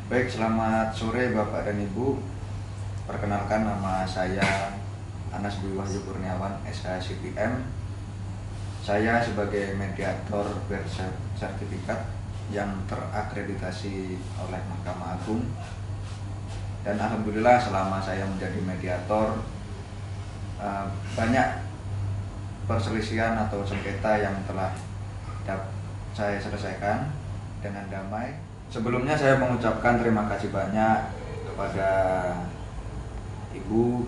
Baik, selamat sore Bapak dan Ibu. Perkenalkan, nama saya Anas Dwi Wahyu Kurniawan, SH CPM. Saya sebagai mediator bersertifikat yang terakreditasi oleh Mahkamah Agung. Dan alhamdulillah selama saya menjadi mediator, banyak perselisihan atau sengketa yang telah saya selesaikan dengan damai. Sebelumnya saya mengucapkan terima kasih banyak kepada Ibu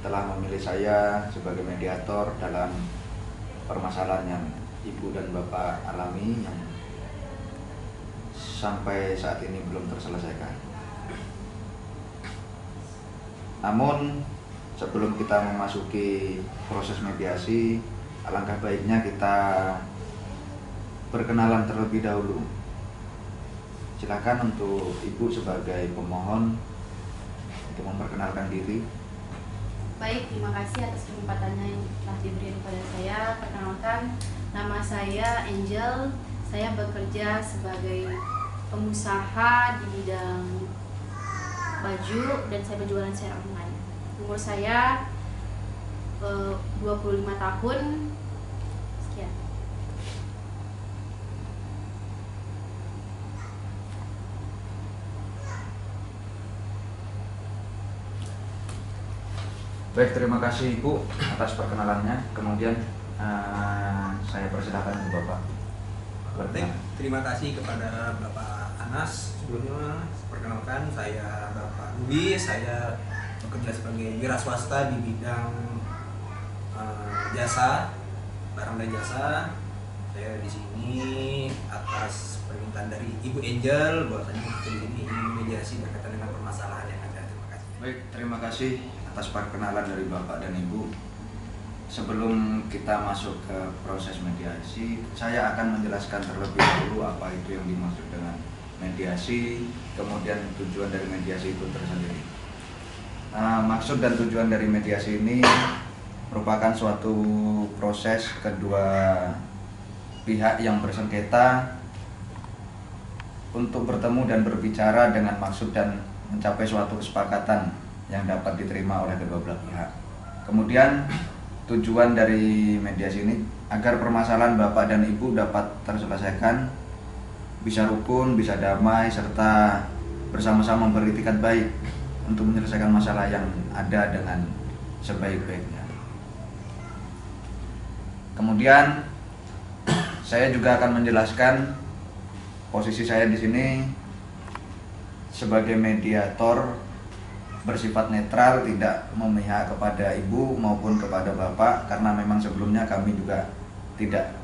telah memilih saya sebagai mediator dalam permasalahan yang Ibu dan Bapak alami yang sampai saat ini belum terselesaikan. Namun sebelum kita memasuki proses mediasi, alangkah baiknya kita berkenalan terlebih dahulu. Silakan untuk Ibu sebagai pemohon untuk memperkenalkan diri. Baik, terima kasih atas kesempatannya yang telah diberikan kepada saya. Perkenalkan, nama saya Angel. Saya bekerja sebagai pengusaha di bidang baju dan saya berjualan secara online. Umur saya 25 tahun. Sekian. Baik, terima kasih Ibu atas perkenalannya. Kemudian saya persilakan ke Bapak. Baik, terima kasih kepada Bapak Anas. Sebelumnya, perkenalkan saya Bapak Dwi. Saya bekerja sebagai wira swasta di bidang jasa, barang dan jasa. Saya di sini atas permintaan dari Ibu Angel bahwasanya kita di sini ingin mediasi berkaitan dengan permasalahan yang ada. Terima kasih. Baik, terima kasih atas perkenalan dari Bapak dan Ibu. Sebelum kita masuk ke proses mediasi, saya akan menjelaskan terlebih dahulu apa itu yang dimaksud dengan mediasi, kemudian tujuan dari mediasi itu tersendiri. Maksud dan tujuan dari mediasi ini merupakan suatu proses kedua pihak yang bersengketa untuk bertemu dan berbicara dengan maksud dan mencapai suatu kesepakatan yang dapat diterima oleh kedua belah pihak. Kemudian tujuan dari mediasi ini agar permasalahan Bapak dan Ibu dapat terselesaikan, bisa rukun, bisa damai, serta bersama-sama beritikat baik untuk menyelesaikan masalah yang ada dengan sebaik-baiknya. Kemudian saya juga akan menjelaskan posisi saya di sini sebagai mediator bersifat netral, tidak memihak kepada Ibu maupun kepada Bapak, karena memang sebelumnya kami juga tidak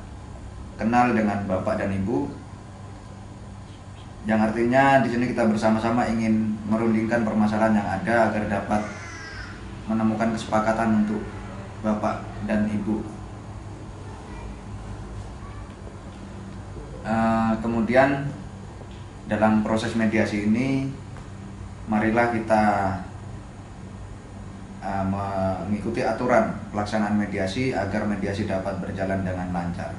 kenal dengan Bapak dan Ibu. Yang artinya di sini kita bersama-sama ingin merundingkan permasalahan yang ada agar dapat menemukan kesepakatan untuk Bapak dan Ibu. Kemudian dalam proses mediasi ini, marilah kita mengikuti aturan pelaksanaan mediasi agar mediasi dapat berjalan dengan lancar.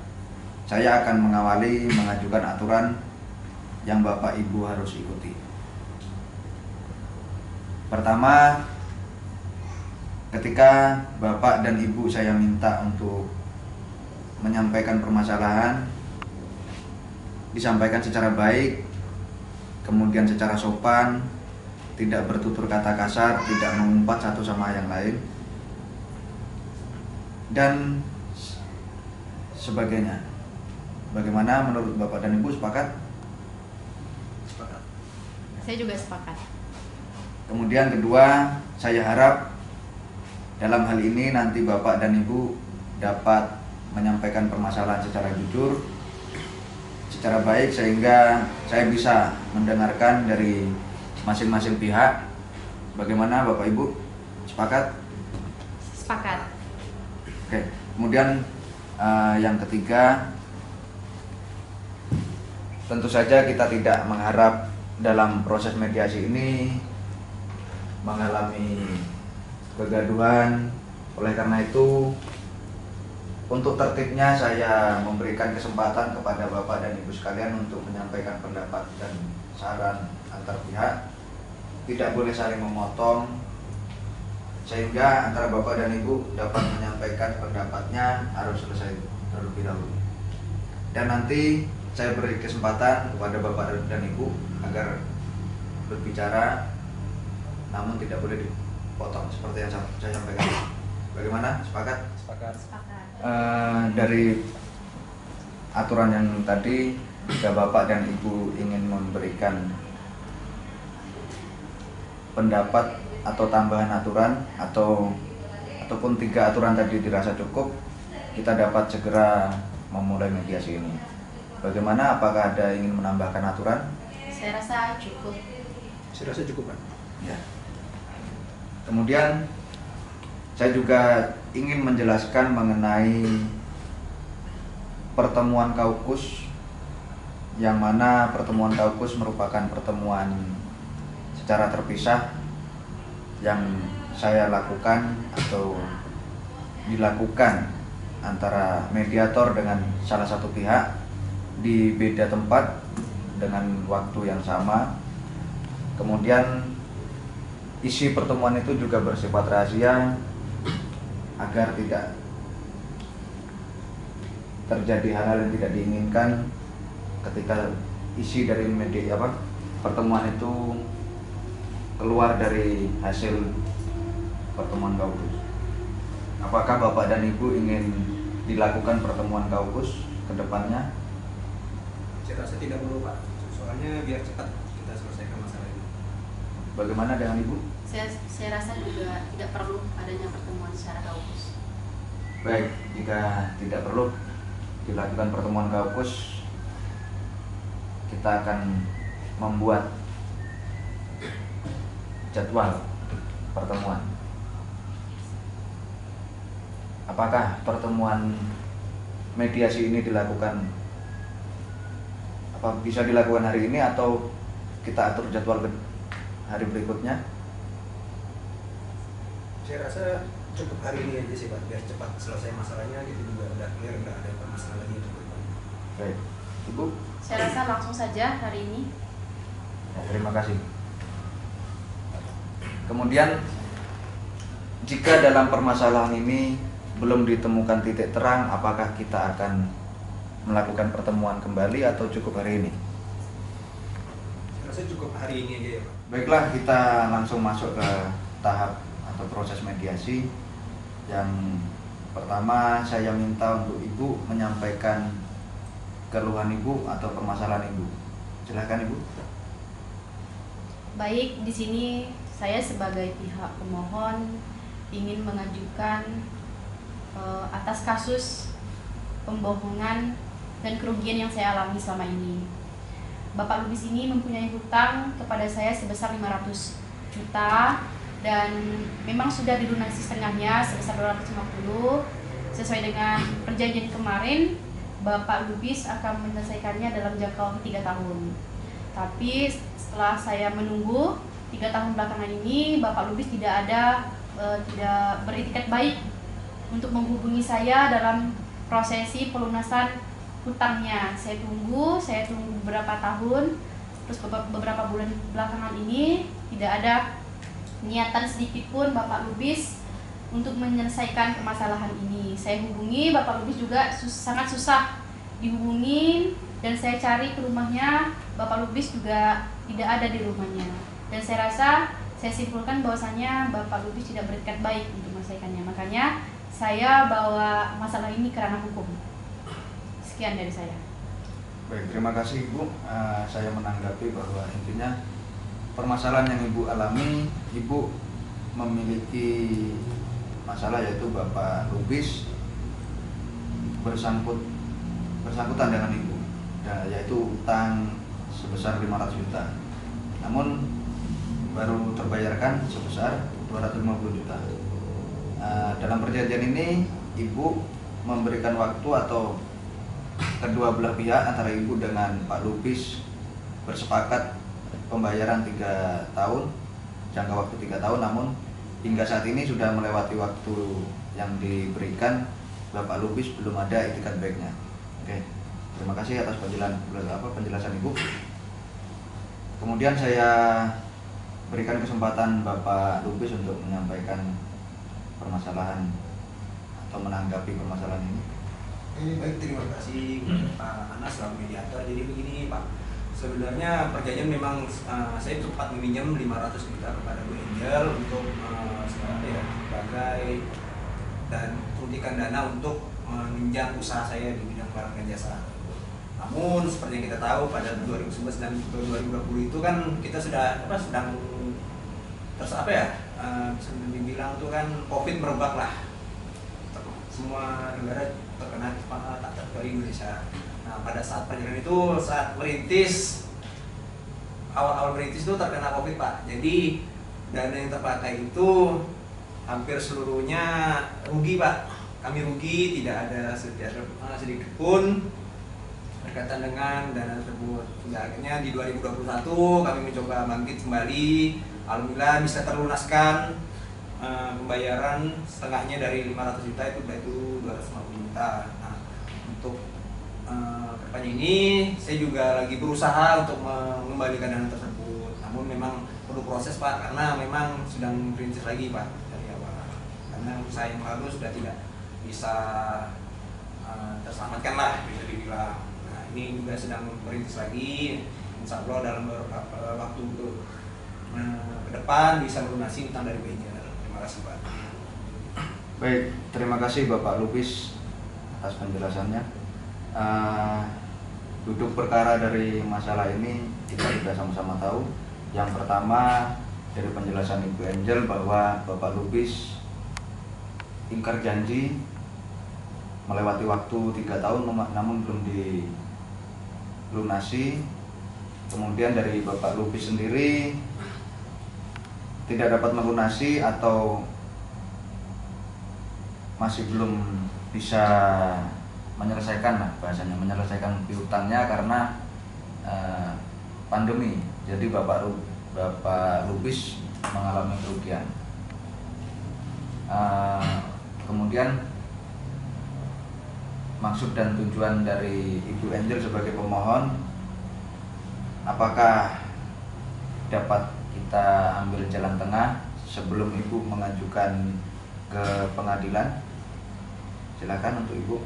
Saya akan mengawali mengajukan aturan yang Bapak Ibu harus ikuti. Pertama, ketika Bapak dan Ibu saya minta untuk menyampaikan permasalahan, disampaikan secara baik, kemudian secara sopan, tidak bertutur kata kasar, tidak mengumpat satu sama yang lain, dan sebagainya. Bagaimana menurut Bapak dan Ibu, sepakat? Sepakat. Saya juga sepakat. Kemudian kedua, saya harap dalam hal ini nanti Bapak dan Ibu dapat menyampaikan permasalahan secara jujur, secara baik, sehingga saya bisa mendengarkan dari masing-masing pihak. Bagaimana Bapak Ibu? Sepakat? Sepakat. Oke. Kemudian yang ketiga, tentu saja kita tidak mengharap dalam proses mediasi ini mengalami kegaduhan. Oleh karena itu, Untuk tertibnya saya memberikan kesempatan kepada Bapak dan Ibu sekalian untuk menyampaikan pendapat dan saran antar pihak. Tidak boleh saling memotong, sehingga antara Bapak dan Ibu dapat menyampaikan pendapatnya harus selesai terlebih dahulu. Dan nanti saya beri kesempatan kepada Bapak dan Ibu agar berbicara, namun tidak boleh dipotong seperti yang saya sampaikan. Bagaimana? Sepakat? Sepakat. Sepakat. Dari aturan yang tadi, jika Bapak dan Ibu ingin memberikan pendapat atau tambahan aturan ataupun 3 aturan tadi dirasa cukup, kita dapat segera memulai mediasi ini. Bagaimana? Apakah ada ingin menambahkan aturan? Saya rasa cukup. Saya rasa cukup, Pak. Ya. Kemudian saya juga ingin menjelaskan mengenai pertemuan kaukus, yang mana pertemuan kaukus merupakan pertemuan secara terpisah yang saya lakukan atau dilakukan antara mediator dengan salah satu pihak di beda tempat dengan waktu yang sama. Kemudian isi pertemuan itu juga bersifat rahasia agar tidak terjadi hal-hal yang tidak diinginkan ketika isi dari pertemuan itu keluar dari hasil pertemuan kaukus. Apakah Bapak dan Ibu ingin dilakukan pertemuan kaukus ke depannya? Saya rasa tidak perlu, Pak. Soalnya biar cepat kita selesaikan masalah ini. Bagaimana dengan Ibu? Saya rasa juga tidak perlu adanya pertemuan secara kaukus. Baik, jika tidak perlu dilakukan pertemuan kaukus, kita akan membuat jadwal pertemuan. Apakah pertemuan mediasi ini bisa dilakukan hari ini atau kita atur jadwal ke hari berikutnya? Saya rasa cukup hari ini aja sih, Pak, biar cepat selesai masalahnya gitu, juga udah clear, nggak ada permasalahan lagi. Baik, Ibu. Saya rasa langsung saja hari ini. Ya, terima kasih. Kemudian, jika dalam permasalahan ini belum ditemukan titik terang, apakah kita akan melakukan pertemuan kembali atau cukup hari ini? Saya rasa cukup hari ini aja ya, Pak. Baiklah, kita langsung masuk ke tahap atau proses mediasi. Yang pertama, saya minta untuk Ibu menyampaikan keluhan Ibu atau permasalahan Ibu. Silakan Ibu. Baik, di sini saya sebagai pihak pemohon ingin mengajukan atas kasus pembohongan dan kerugian yang saya alami selama ini. Bapak Lubis ini mempunyai hutang kepada saya sebesar 500 juta dan memang sudah dilunasi setengahnya sebesar 250. Sesuai dengan perjanjian kemarin, Bapak Lubis akan menyelesaikannya dalam jangka waktu 3 tahun. Tapi setelah saya menunggu 3 tahun belakangan ini, Bapak Lubis tidak beritikat baik untuk menghubungi saya dalam prosesi pelunasan hutangnya. Saya tunggu beberapa tahun, terus beberapa bulan belakangan ini tidak ada niatan sedikit pun Bapak Lubis untuk menyelesaikan permasalahan ini. Saya hubungi Bapak Lubis juga sangat susah dihubungin, dan saya cari ke rumahnya, Bapak Lubis juga tidak ada di rumahnya. Dan saya rasa, saya simpulkan bahwasanya Bapak Lubis tidak beritikat baik untuk menyelesaikannya. Makanya saya bawa masalah ini ke ranah hukum. Sekian dari saya. Baik, terima kasih Ibu. Saya menanggapi bahwa intinya permasalahan yang Ibu alami, Ibu memiliki masalah yaitu Bapak Lubis bersangkutan dengan Ibu, yaitu utang sebesar 500 juta. Namun baru terbayarkan sebesar 250 juta. Dalam perjanjian ini Ibu memberikan waktu atau kedua belah pihak antara Ibu dengan Pak Lubis bersepakat pembayaran 3 tahun, jangka waktu 3 tahun, namun hingga saat ini sudah melewati waktu yang diberikan Bapak Lubis belum ada itikat baiknya. Oke, terima kasih atas penjelasan Ibu. Kemudian saya berikan kesempatan Bapak Lubis untuk menyampaikan permasalahan atau menanggapi permasalahan ini. Baik, terima kasih Pak Anas selaku mediator. Jadi begini Pak, sebenarnya perjanjian memang saya sempat meminjam 500 juta kepada Bu Angel untuk sebagai dan suntikan dana untuk menunjang usaha saya di bidang barang dan jasa. Namun seperti yang kita tahu pada 2011 dan 2020 itu kan kita sedang bisa dibilang itu kan COVID merebak lah. Semua negara terkena tak terkecuali Indonesia. Nah pada saat perjalanan itu saat merintis awal merintis itu terkena COVID Pak. Jadi dana yang terpakai itu hampir seluruhnya rugi Pak. Kami rugi, tidak ada sedikit pun berkaitan dengan dana tersebut. Hingga akhirnya di 2021 kami mencoba bangkit kembali. Alhamdulillah bisa terlunaskan pembayaran setengahnya dari 500 juta itu 250 juta. Nah, untuk kedepannya ini saya juga lagi berusaha untuk mengembalikan dana tersebut. Namun memang perlu proses Pak, karena memang sedang merintis lagi Pak dari awal. Karena usaha yang lalu sudah tidak bisa terselamatkan lah bisa dibilang. Nah ini juga sedang merintis lagi. Insya Allah dalam beberapa waktu ke depan bisa melunasi utang dari BNI. Terima kasih Pak. Baik, terima kasih Bapak Lubis atas penjelasannya. Duduk perkara dari masalah ini kita sudah sama-sama tahu. Yang pertama dari penjelasan Ibu Angel bahwa Bapak Lubis ingkar janji melewati waktu 3 tahun namun belum dilunasi. Kemudian dari Bapak Lubis sendiri tidak dapat melunasi atau masih belum bisa menyelesaikan menyelesaikan piutangnya karena pandemi. Jadi Bapak Lubis mengalami kerugian. Kemudian maksud dan tujuan dari Ibu Angel sebagai pemohon, apakah dapat kita ambil jalan tengah sebelum Ibu mengajukan ke pengadilan? Silakan untuk Ibu.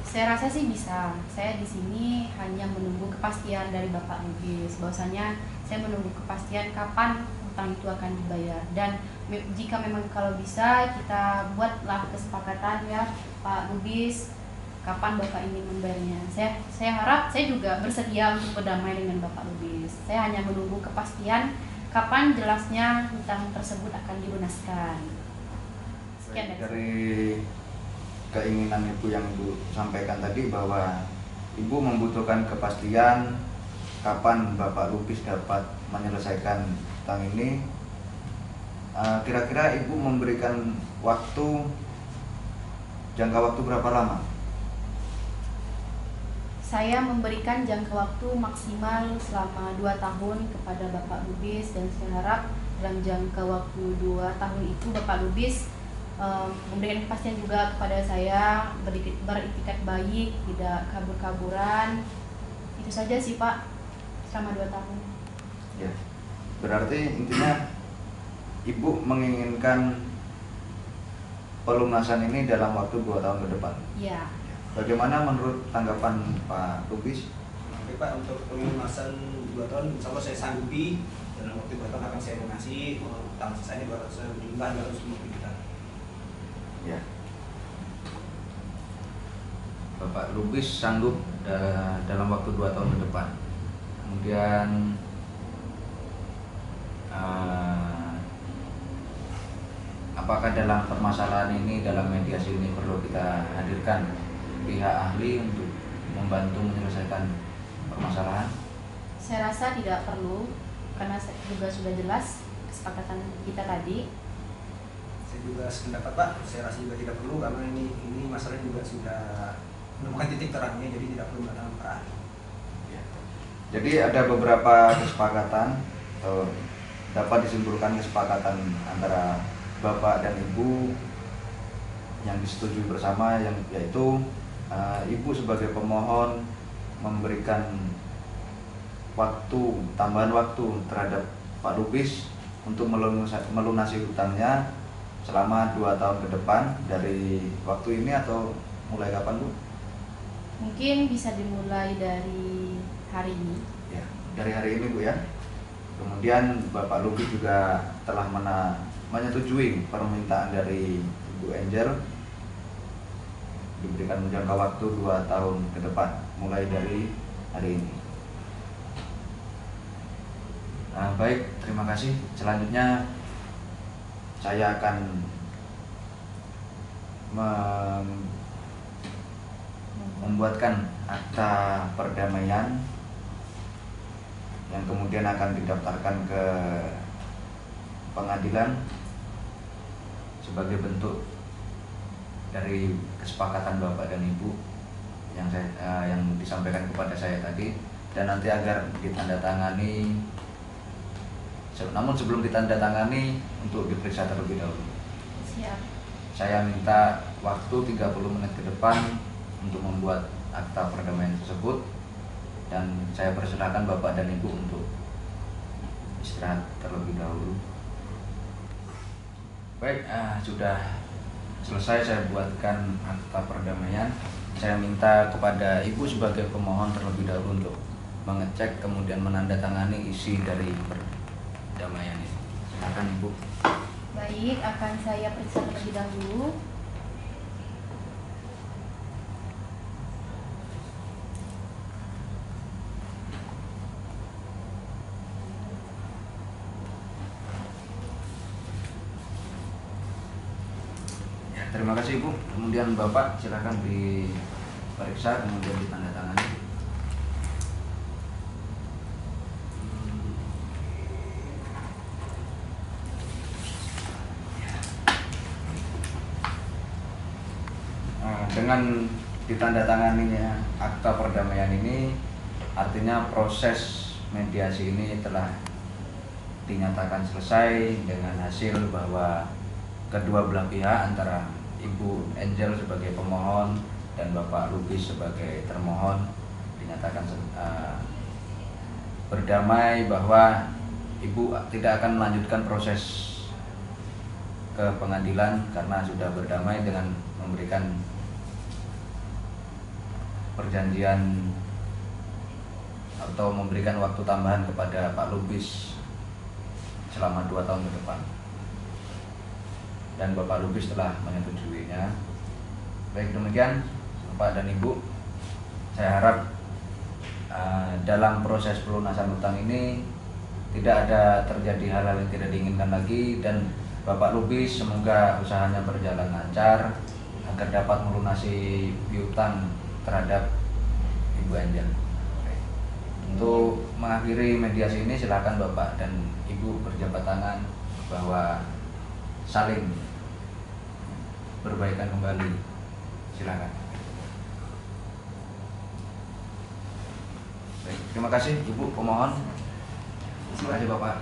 Saya rasa sih bisa. Saya di sini hanya menunggu kepastian dari Bapak Lubis. Bahwasanya saya menunggu kepastian kapan utang itu akan dibayar. Dan jika memang kalau bisa kita buatlah kesepakatan ya Pak Lubis, kapan Bapak ingin membayarnya. Saya harap saya juga bersedia untuk berdamai dengan Bapak Lubis. Saya hanya menunggu kepastian kapan jelasnya utang tersebut akan dilunaskan. Sekian dari keinginan Ibu yang Ibu sampaikan tadi bahwa Ibu membutuhkan kepastian kapan Bapak Lubis dapat menyelesaikan utang ini. Kira-kira Ibu memberikan jangka waktu berapa lama? Saya memberikan jangka waktu maksimal selama 2 tahun kepada Bapak Lubis, dan saya harap dalam jangka waktu 2 tahun itu Bapak Lubis memberikan kepastian juga kepada saya, beritikat baik, tidak kabur-kaburan. Itu saja sih Pak, selama 2 tahun. Ya, berarti intinya Ibu menginginkan pelunasan ini dalam waktu 2 tahun ke depan. Iya. Bagaimana menurut tanggapan Pak Lubis? Oke Pak, untuk pelunasan 2 tahun insya Allah saya sanggupi. Dalam waktu 2 tahun akan saya lunasi. Utang sisanya 250 juta. Ya. Bapak Lubis sanggup dalam waktu 2 tahun ke depan. Kemudian apakah dalam permasalahan ini, dalam mediasi ini perlu kita hadirkan pihak ahli untuk membantu menyelesaikan permasalahan? Saya rasa tidak perlu, karena juga sudah jelas kesepakatan kita tadi. Saya juga sependapat Pak, saya rasa juga tidak perlu karena ini masalahnya juga sudah menemukan titik terangnya, jadi tidak perlu datang ke ahli. Ya. Jadi ada beberapa kesepakatan atau dapat disimpulkan kesepakatan antara Bapak dan Ibu yang disetujui bersama, yaitu Ibu sebagai pemohon memberikan tambahan waktu terhadap Pak Lubis untuk melunasi hutangnya selama 2 tahun ke depan dari waktu ini, atau mulai kapan, Bu? Mungkin bisa dimulai dari hari ini. Ya, dari hari ini, Bu, ya. Kemudian Bapak Lubis juga telah menyetujui permintaan dari Ibu Angel diberikan jangka waktu 2 tahun ke depan mulai dari hari ini. Nah, baik, terima kasih. Selanjutnya saya akan membuatkan akta perdamaian yang kemudian akan didaftarkan ke pengadilan sebagai bentuk dari kesepakatan Bapak dan Ibu yang disampaikan kepada saya tadi, dan nanti agar ditandatangani. Namun sebelum ditandatangani, untuk diperiksa terlebih dahulu. Siap. Saya minta waktu 30 menit ke depan untuk membuat akta perdamaian tersebut, dan saya persilahkan Bapak dan Ibu untuk istirahat terlebih dahulu. Baik, sudah selesai saya buatkan akta perdamaian. Saya minta kepada Ibu sebagai pemohon terlebih dahulu untuk mengecek kemudian menandatangani isi dari perdamaian ini. Silakan, Ibu. Baik, akan saya periksa terlebih dahulu. Terima kasih, Ibu. Kemudian Bapak silakan diperiksa kemudian ditandatangani. Dengan ditandatanganinya akta perdamaian ini, artinya proses mediasi ini telah dinyatakan selesai dengan hasil bahwa kedua belah pihak, antara Ibu Angel sebagai pemohon dan Bapak Lubis sebagai termohon, dinyatakan berdamai bahwa Ibu tidak akan melanjutkan proses ke pengadilan karena sudah berdamai dengan memberikan perjanjian atau memberikan waktu tambahan kepada Pak Lubis selama 2 tahun ke depan. Dan Bapak Lubis telah menyetujuinya. Baik, demikian Bapak dan Ibu, saya harap dalam proses pelunasan hutang ini tidak ada terjadi hal-hal yang tidak diinginkan lagi, dan Bapak Lubis semoga usahanya berjalan lancar agar dapat melunasi piutang terhadap Ibu Angel. Untuk mengakhiri mediasi ini, silakan Bapak dan Ibu berjabat tangan bahwa saling berbaikan kembali. Silakan. Baik, terima kasih Ibu pemohon. Terima kasih Bapak.